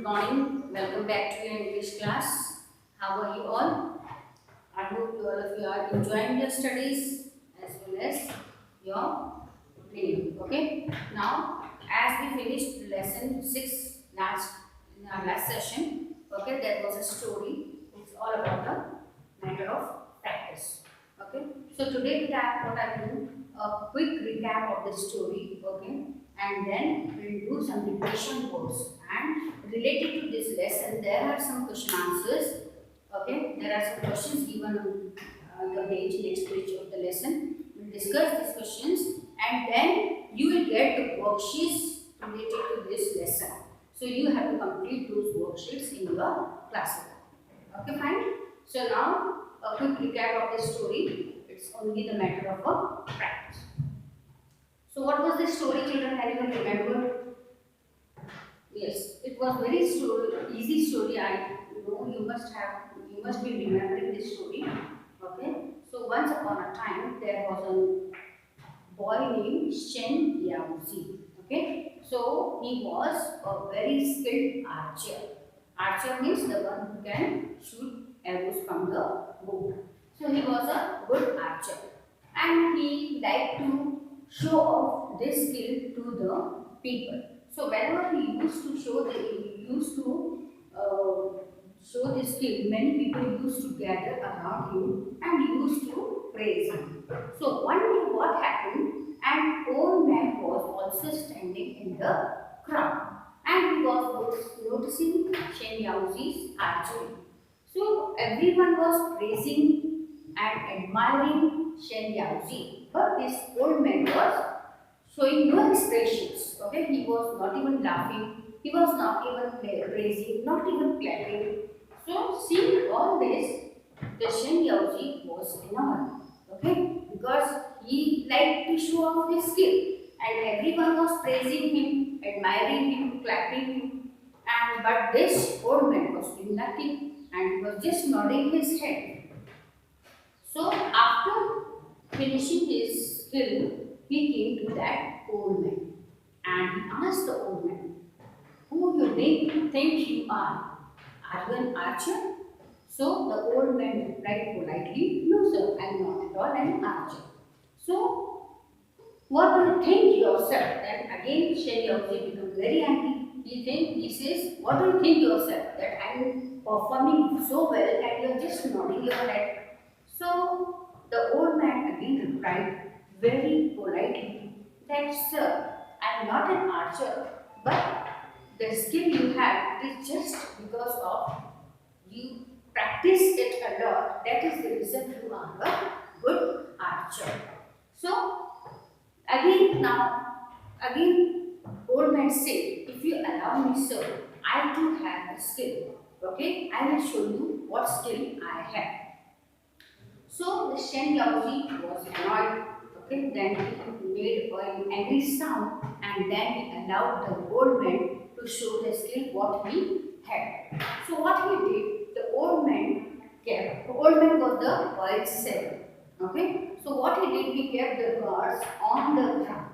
morning. Welcome back to your English class. How are you all? I hope you all of you are enjoying your studies as well as your reading. Okay. Now, as we finished lesson 6 in our last session, okay, there was a story. It's all about the matter of practice. Okay. So today what I will do a quick recap of the story. Okay, and then we'll do some repetition words. And related to this lesson, there are some question answers. Okay, there are some questions given on the page, next page of the lesson. We'll discuss these questions, and then you will get the worksheets related to this lesson. So you have to complete those worksheets in your classroom. Okay, fine. So now a quick recap of the story. It's only the matter of a practice. So what was the story, children? Anyone remember? Yes, it was very easy story. I know you must be remembering this story. Okay. So once upon a time there was a boy named Shen Yaozi. Okay. So he was a very skilled archer. Archer means the one who can shoot arrows from the bow. So he was a good archer, and he liked to show off this skill to the people. So whenever he used to show this skill, many people used to gather around him and used to praise him. So one day what happened? An old man was also standing in the crowd, and he was noticing Shen Yaozi's archery. So everyone was praising and admiring Shen Yaozi, but this old man was showing no expressions. Okay, he was not even laughing, he was not even praising, not even clapping. So seeing all this, the Shen Yaozi was enamored. Okay, because he liked to show off his skill, and everyone was praising him, admiring him, clapping him. And but this old man was doing nothing, and he was just nodding his head. So after finishing his skill, he came to that old man, and he asked the old man, "Who you think you are? Are you an archer?" So the old man replied politely, "No, sir, I am not at all an archer." So what do you think yourself? Then again Shen Yaozi becomes very angry. He says, "What do you think yourself? That I am performing so well and you are just nodding your head?" So the old man again replied very politely that, "Sir, I am not an archer, but the skill you have is just because of you practice it a lot. That is the reason you are a good archer." So again, old man said, "If you allow me, sir, I too have the skill. Okay, I will show you what skill I have." So the Shen Yaozi was annoyed. Okay, then he made an angry sound, and then he allowed the old man to show the skill what he had. So what he did, the old man was the oil seller. Okay, so what he did, he kept the guards on the ground.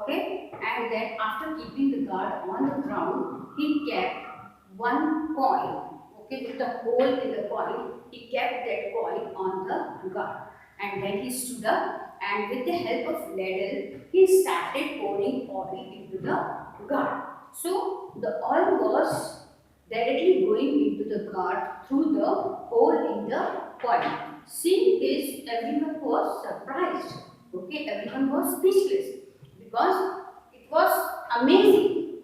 Okay, and then after keeping the guard on the ground, he kept one coin. Okay, with the hole in the coin, he kept that coin on the guard, and then he stood up, and with the help of ladle, he started pouring oil into the guard. So the oil was directly going into the guard through the hole in the coin. Seeing this, everyone was surprised. Okay, everyone was speechless because it was amazing.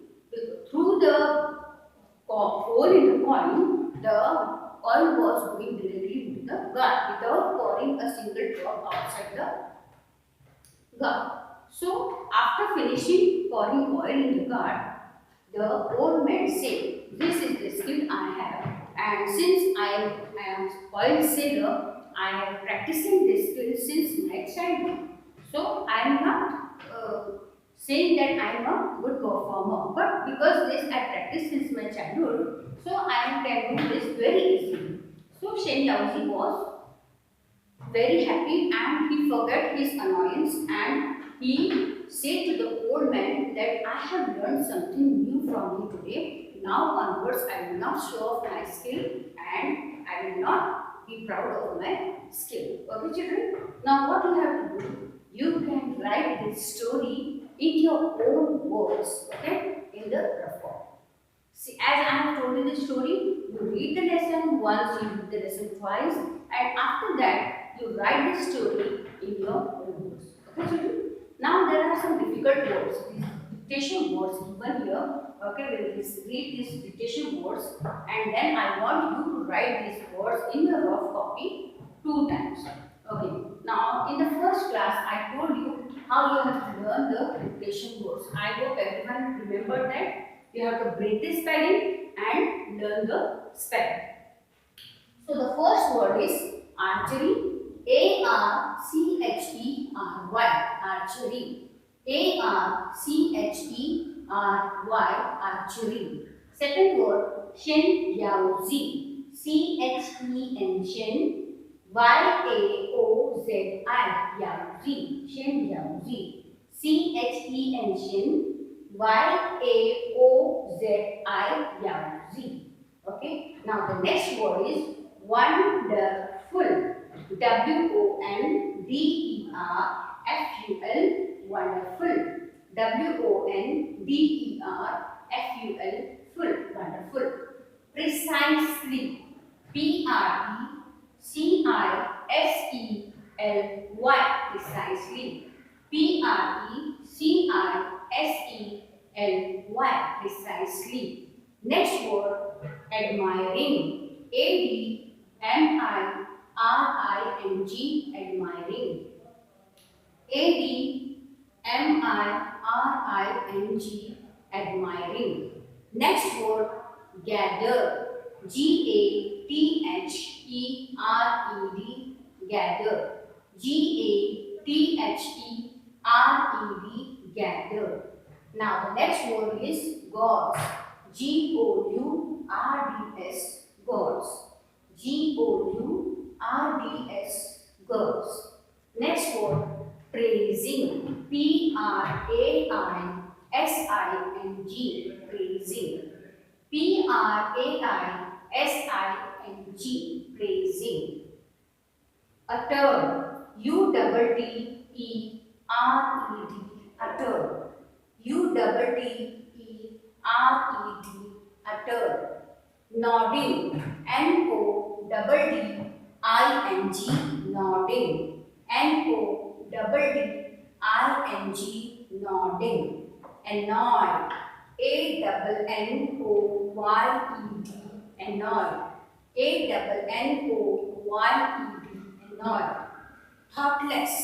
Through the hole in the coin, the oil was going directly into the guard without pouring a single drop outside the guard. So after finishing pouring oil in the guard, the old man said, "This is the skill I have, and since I am oil seller, I am practicing this skill since my childhood. So I am not saying that I am a good performer, but because this I practice since my childhood, so I can do this very easily." So Shen Yaozi was very happy, and he forgot his annoyance, and he said to the old man that, "I have learned something new from you today, now onwards I will not show off my skill and I will not be proud of my skill. Okay, children? Now what you have to do? You can write this story in your own words, okay, in the rough form. See, as I have told you the story, you read the lesson once, you read the lesson twice, and after that, you write the story in your own words. Okay, children? Now there are some difficult words, these dictation words given here. Okay, we will read these dictation words, and then I want you to write these words in your rough copy 2 times. Okay. Now, in the first class, I told you how you have to learn the dictation words. I hope everyone remembered that. You have to break the spelling and learn the spelling. So the first word is archery. A-R-C-H-E-R-Y. Archery. A-R-C-H-E-R-Y. Archery. Second word, Shen Yaozi. C-H-E-N Shen. Y-A-O-Z-I. Yaozi. Shen Yaozi. C-H-E-N Shen. Y-A-O-Z-I. Yaozi. Okay. Now the next word is wonderful. W-O-N-D-E-R-F-U-L. Wonderful. W-O-N-D-E-R-F-U-L. Full. Wonderful. Precisely. P-R-E-C-I-S-E-L-Y. Precisely. P-R-E-C-I-S-E-L-Y. Precisely. Next word, admiring. A-D-M-I-R-I-N-G. Admiring. A-D-M-I-R-I-N-G. Admiring. Next word, gather. G-A-T-H-E-R-E-D. Gather. G-A-T-H-E-R-E-D. Gather. Now the next word is gods. G-O-U-R-D-S. Gods. G-O-U-R-D-S. Gods. Next word, praising. P-R-A-I-S-I-N-G. Praising. P-R-A-I-S-I-N-G. Praising. Utter. U-T-T-E-R-E-D. Utter. U-T-T-E-R-E-D. Utter. Nodding. N-O-D-D-I-N-G. Nodding. N-O-D-D-I-N-G. Nodding. Annoyed. A-N-N-O-Y-E-D. Annoyed. A-N-N-O-Y-E-D. Annoyed. Thoughtless.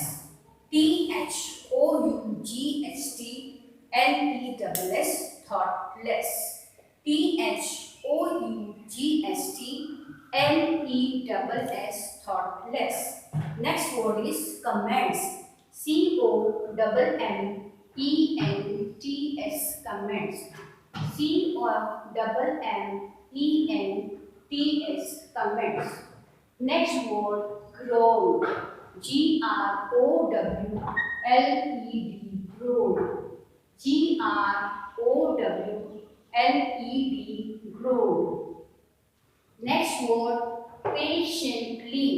T-H-O-U-G-H-T-L-E-S-S. Thoughtless. T-H-O-U-G-H-T-L-E-S-S. Thoughtless. Next word is comments. C-O-M-M-E-N-T-S. Comments. C-O-M-M-E-N-T-S. Comments. Next word, grow. G-R-O-W-L-E-D. Grow. G-R-O-W-L-E-D. Grow. Next word, patiently.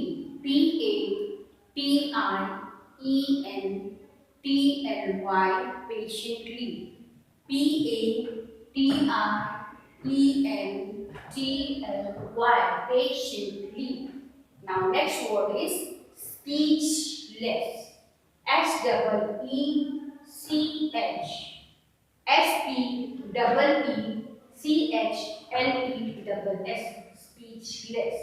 P-A-T-I-E-N-T-L-Y. Patiently. P-A-T-I-E-N-T-L-Y. Patiently. Now next word is speechless. S-E-E-C-H. S-P-E-E-C-H-L-E-S-S. Speechless.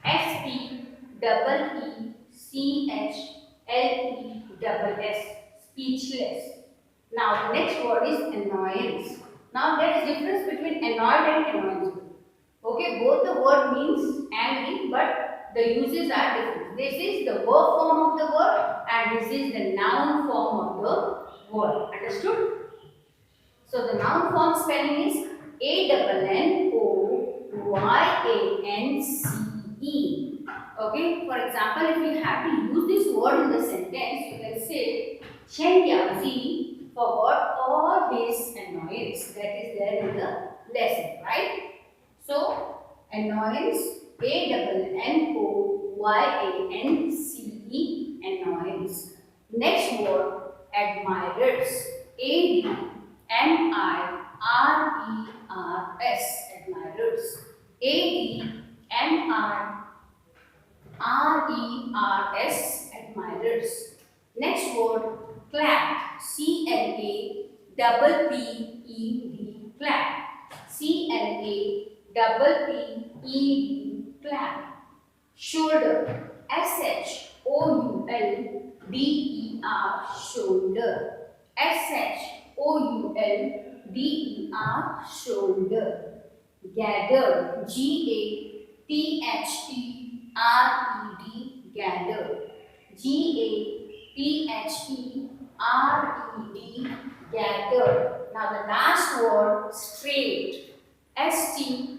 S-P-E-E-C-H-L-E-S-S. Speechless. Now the next word is annoyance. Now there is difference between annoyed and annoyance. Okay, both the word means angry, but the uses are different. This is the verb form of the word and this is the noun form of the word. Understood? So the noun form spelling is A-N-N-O-Y-A-N-C-E. Okay, for example, if you have to use this word in the sentence, you can say Shen Yaozi forgot all his annoyance that is there in the lesson, right? So annoyance, ANNOYANCE, annoyance. Next word, admirers, ADMIRERS, admirers. ADMIRERS, admirers. Next word, clapped, CLAPPED, clap. CLAPPED, clap. Shoulder, SHOULDER, shoulder. SHOULDER, shoulder. Gather, GATHERED, gather. GATHERED, gather. Now the last word, straight. STRAIGHT,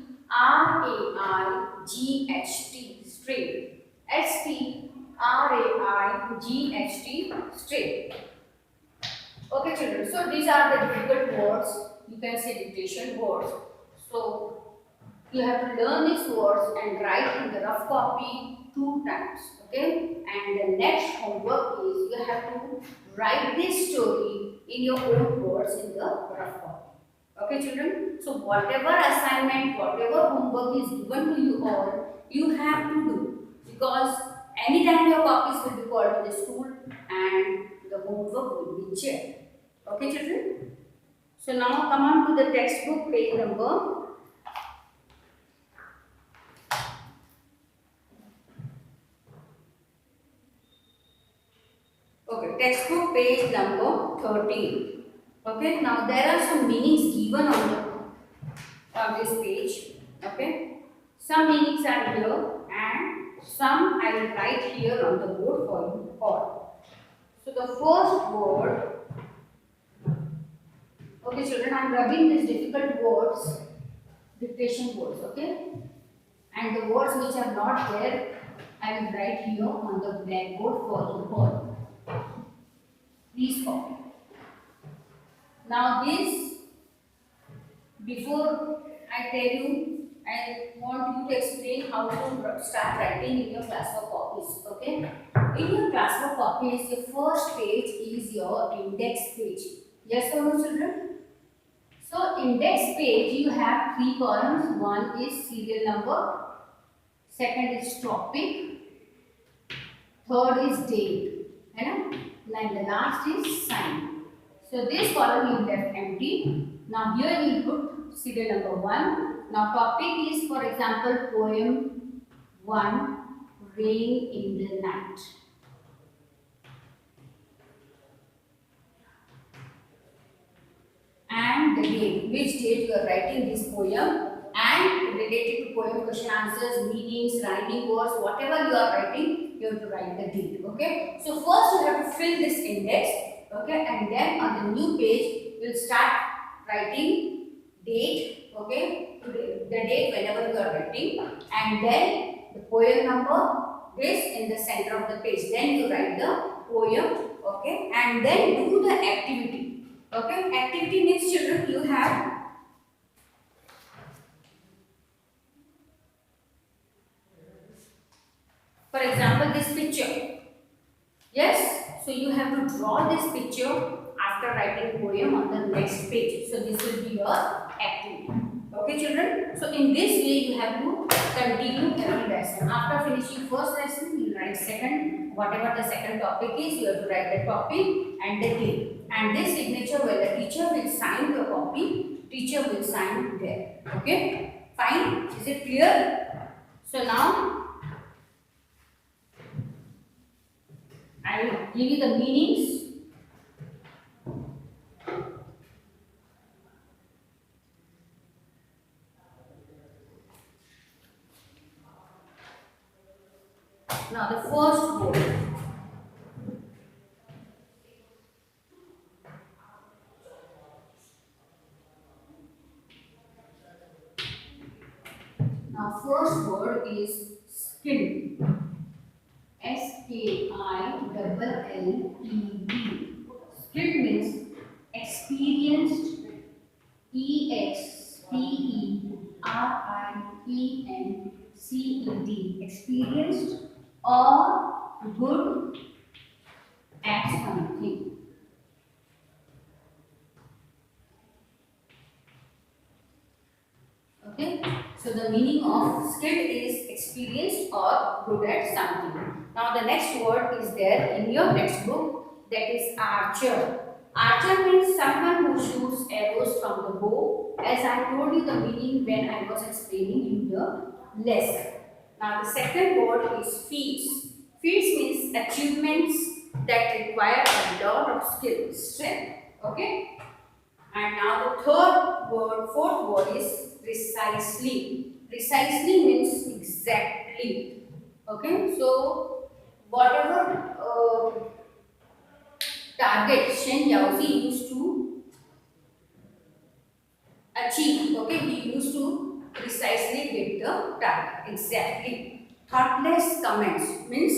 straight. STRAIGHT, straight. Okay, children. So these are the difficult words. You can say dictation words. So you have to learn these words and write in the rough copy 2 times. Okay. And the next homework is you have to write this story in your own words in the rough copy. Okay, children. So whatever assignment, whatever homework is given to you all, you have to do, because anytime your copies will be called to the school and the homework will be checked. Okay, children. So now come on to the textbook page number. Okay, textbook page number 13. Okay, now there are some meanings given on this page. Okay, some meanings are here and some I will write here on the board for you all. So the first word, okay children, I am rubbing these difficult words, dictation words, okay, and the words which are not there I will write here on the blackboard for you all. Please copy. Now this, before I tell you, I want you to explain how to start writing in your classwork copies. Okay? In your classwork copies, your first page is your index page. Yes or no, children? So index page, you have 3 columns. One is serial number, second is topic, third is date, and the last is sign. So this column you left empty. Now here you put serial number 1. Now topic is, for example, poem 1, Rain in the Night. And the date, which date you are writing this poem, and related to poem, question answers, meanings, rhyming words, whatever you are writing, you have to write the date. Okay. So first you have to fill this index. Okay, and then on the new page you will start writing date. Okay, the date whenever you are writing, and then the poem number, this in the center of the page. Then you write the poem. Okay, and then do the activity. Okay, activity means, children, you have for example this picture. Yes. So you have to draw this picture after writing poem on the next page. So this will be your activity. Okay, children. So in this way you have to continue every lesson. After finishing first lesson, you write second. Whatever the second topic is, you have to write the topic and the date. And this signature, where the teacher will sign your copy, teacher will sign there. Okay. Fine. Is it clear? So now I will give you the meanings. Now the first word. Now first word is skilled. SKILLED. Skilled means experienced, EXPERIENCED, Experienced. Experienced or good at something. Okay. So the meaning of skilled is experienced or good at something. Now the next word is there in your textbook, that is archer. Archer means someone who shoots arrows from the bow, as I told you the meaning when I was explaining in the lesson. Now the second word is feats. Feats means achievements that require a lot of skill, strength. Okay. And now the fourth word is precisely. Precisely means exactly. Okay, so whatever target Shen Yaozi used to achieve, okay, he used to precisely get the target exactly. Thoughtless comments means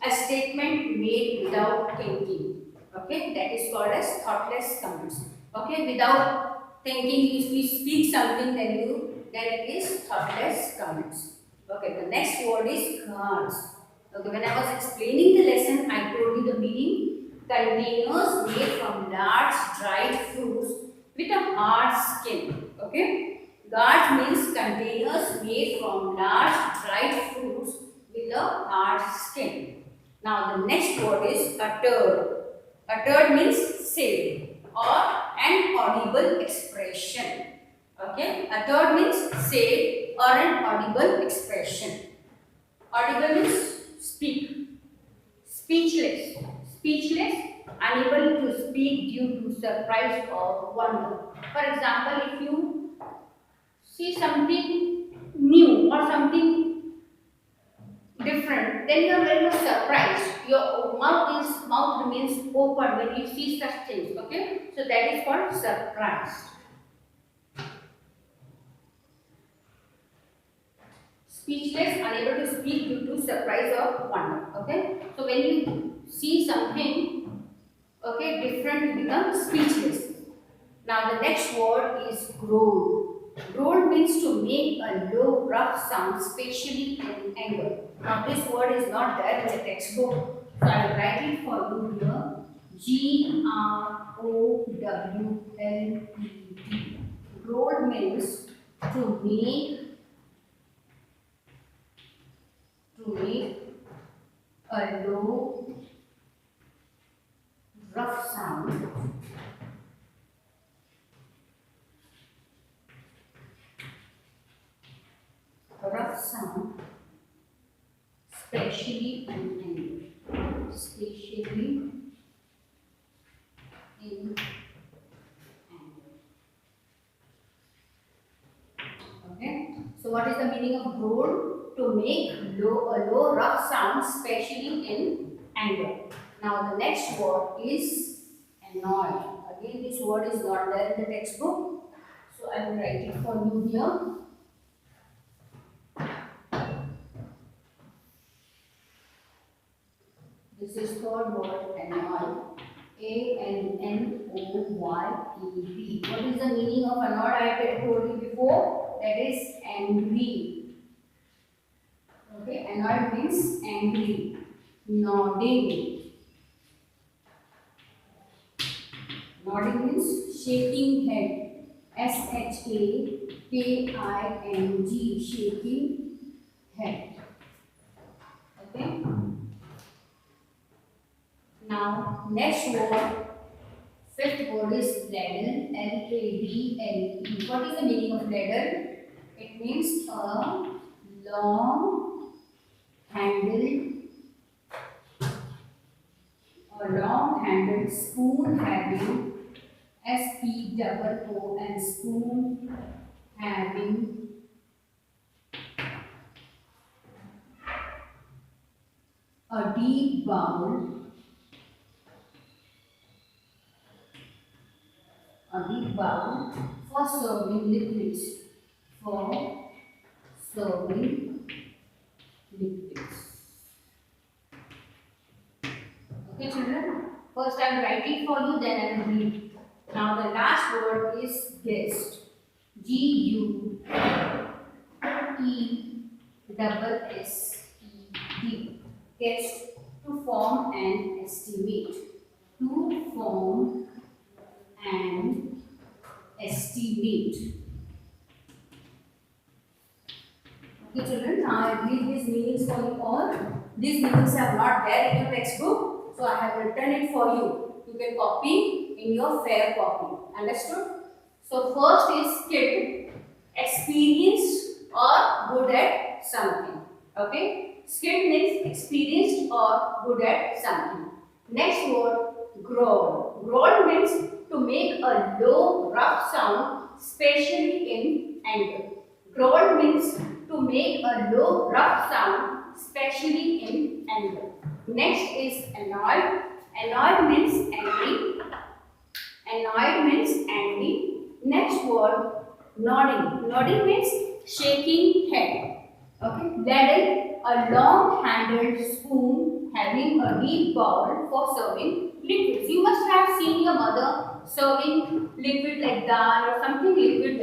a statement made without thinking. Okay, that is called as thoughtless comments. Okay, without thinking, if we speak something, then it is thoughtless comments. Okay, the next word is guards. Okay, when I was explaining the lesson, I told you the meaning. Containers made from large dried fruits with a hard skin. Okay, guards means containers made from large dried fruits with a hard skin. Now the next word is uttered. Uttered means said or an audible expression. Okay, uttered means said or an audible expression. Audible means speak. Speechless. Speechless, unable to speak due to surprise or wonder. For example, if you see something new or something different, then you are very much surprised. Your mouth remains open when you see such things. Okay, so that is called surprise. Speechless, unable to speak due to surprise or wonder. Okay, so when you see something, okay, different, you become speechless. Now the next word is growl. Growl means to make a low, rough sound, especially in anger. Now this word is not there in the textbook, so I will write it for you here. Growled. Growl means to make a low, rough sound. Rough sound, especially in anger. Especially in anger. Okay. So what is the meaning of growl? To make a low, rough sound, especially in anger. Now the next word is annoyed. Again, this word is not there in the textbook, so I will write it for you here. This is called word annoyed. Annoyed. What is the meaning of annoyed? I have told you before. That is angry. Okay, annoyed means angry. Nodding. Nodding means shaking head. Shaping, shaking head. Okay. Now, next word, fifth word is ladle, Ladle. What is the meaning of ladle? It means a long-handled spoon having spoon, spoon having a deep bowl. A deep bowl for serving liquids. For serving liquids. Okay, children. First I am writing for you, then I will read. Now the last word is guest. Guessed. Guessed. To form an estimate. To form an estimate. Okay, children, I read these meanings for you all. These meanings are not there in your textbook, so I have written it for you. You can copy in your fair copy. Understood? So first is skilled, experienced or good at something. Okay? Skilled means experienced or good at something. Next word, growl. Growl means to make a low, rough sound, especially in anger. Growl means to make a low, rough sound, especially in anger. Next is annoyed. Annoyed means angry. Annoyed means angry. Next word, nodding. Nodding means shaking head. Okay. Ladle, a long-handled spoon having a deep bowl for serving liquids. You must have seen your mother serving liquid like dal or something liquid,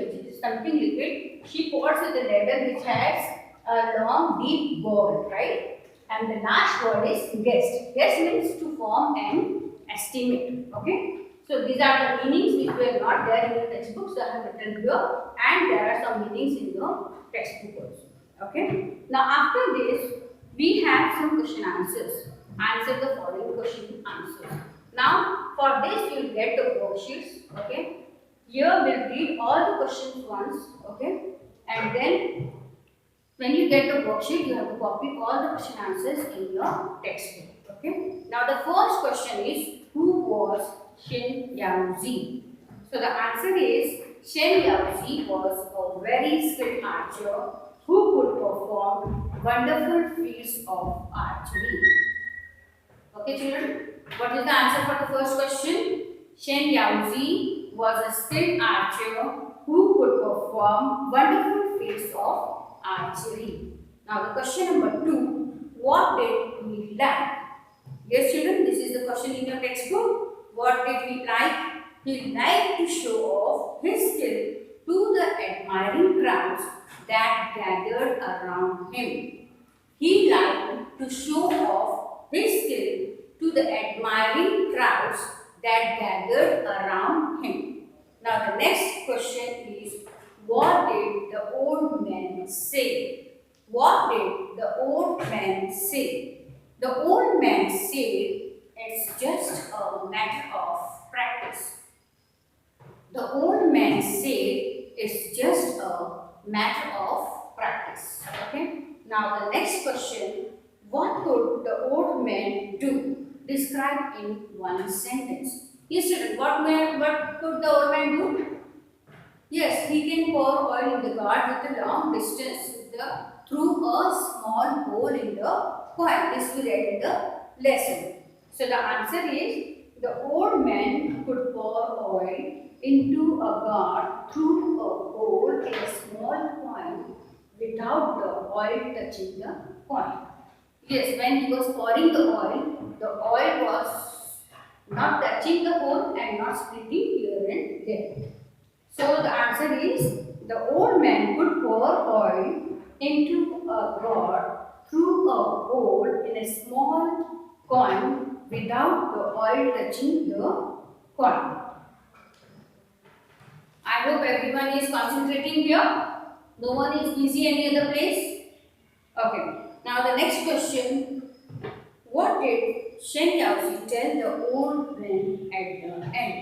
She pours with a ladle which has a long, deep bowl, right? And the last word is guessed. Guess means to form an estimate. Okay. So these are the meanings which were not there in the textbook, so I have written here, and there are some meanings in the textbook also. Okay. Now after this, we have some question answers. Answer the following question answers. Now for this you will get the worksheets. Okay. Here we'll read all the questions once. Okay. And then when you get the worksheet, you have to copy all the question answers in your textbook. Okay. Now the first question is, who was Shen Yaozi? So the answer is, Shen Yaozi was a very skilled archer who could perform wonderful feats of archery. Okay children, what is the answer for the first question? Shen Yaozi was a skilled archer who could perform wonderful feats of archery. Now the question number 2, what did he like? Yes children, this is the question in your textbook. What did he like? He liked to show off his skill to the admiring crowds that gathered around him. He liked to show off his skill to the admiring crowds that gathered around him. Now the next question is, what did the old man say? What did the old man say? The old man said, it's just a matter of practice. The old man said, it's just a matter of practice. Okay. Now the next question, what could the old man do? Describe in one sentence. Yes, student, what could the old man do? Yes, he can pour oil in the gourd with a long distance through a small hole in the coin. This we read in the lesson. So the answer is, the old man could pour oil into a gourd through a hole in a small coin without the oil touching the coin. Yes, when he was pouring the oil was not touching the hole and not splitting here and there. So the answer is, the old man could pour oil into a gourd through a hole in a small coin without the oil touching the coin. I hope everyone is concentrating here. No one is busy any other place. Okay. Now the next question. What did Shen Yaozi tell the old man at the end?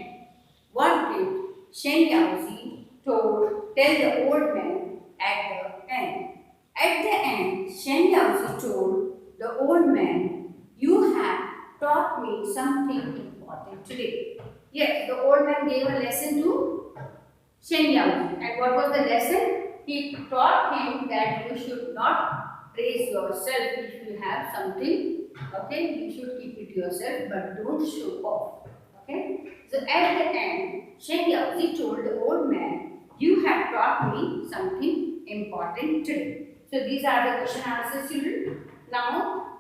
What did Shen Yaozi tell the old man at the end? At the end, Shen Yaozi told the old man, you have taught me something important today. Yes, the old man gave a lesson to Shen Yaozi. And what was the lesson? He taught him that you should not praise yourself if you have something. Okay, you should keep it yourself, but don't show off. Okay. So at the end, Shen Yaozi told the old man, you have taught me something important today. So these are the question answers, children. Now,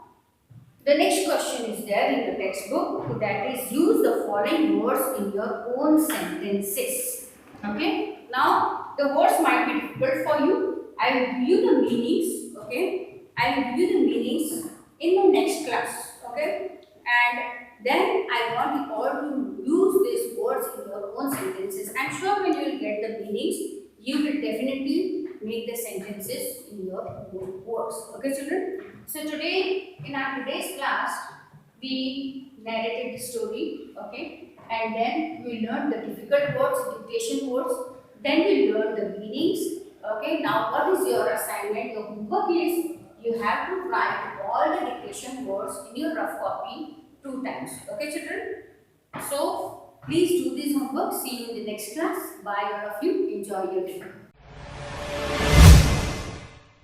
the next question is there in the textbook, that is, use the following words in your own sentences. Okay. Now, the words might be difficult for you. I will give you the meanings, okay? I will give you the meanings in the next class, okay? And then I want you all to use these words in your own sentences. I'm sure when you will get the meanings, you will definitely make the sentences in your own words. Okay, children? So today, in our today's class, we narrated the story, okay? And then we learned the difficult words, dictation words. Then we learned the meanings. Okay, now what is your assignment? Your homework is you have to write all the dictation words in your rough copy 2 times. Okay, children? So please do this homework. See you in the next class. Bye, all of you. Enjoy your day.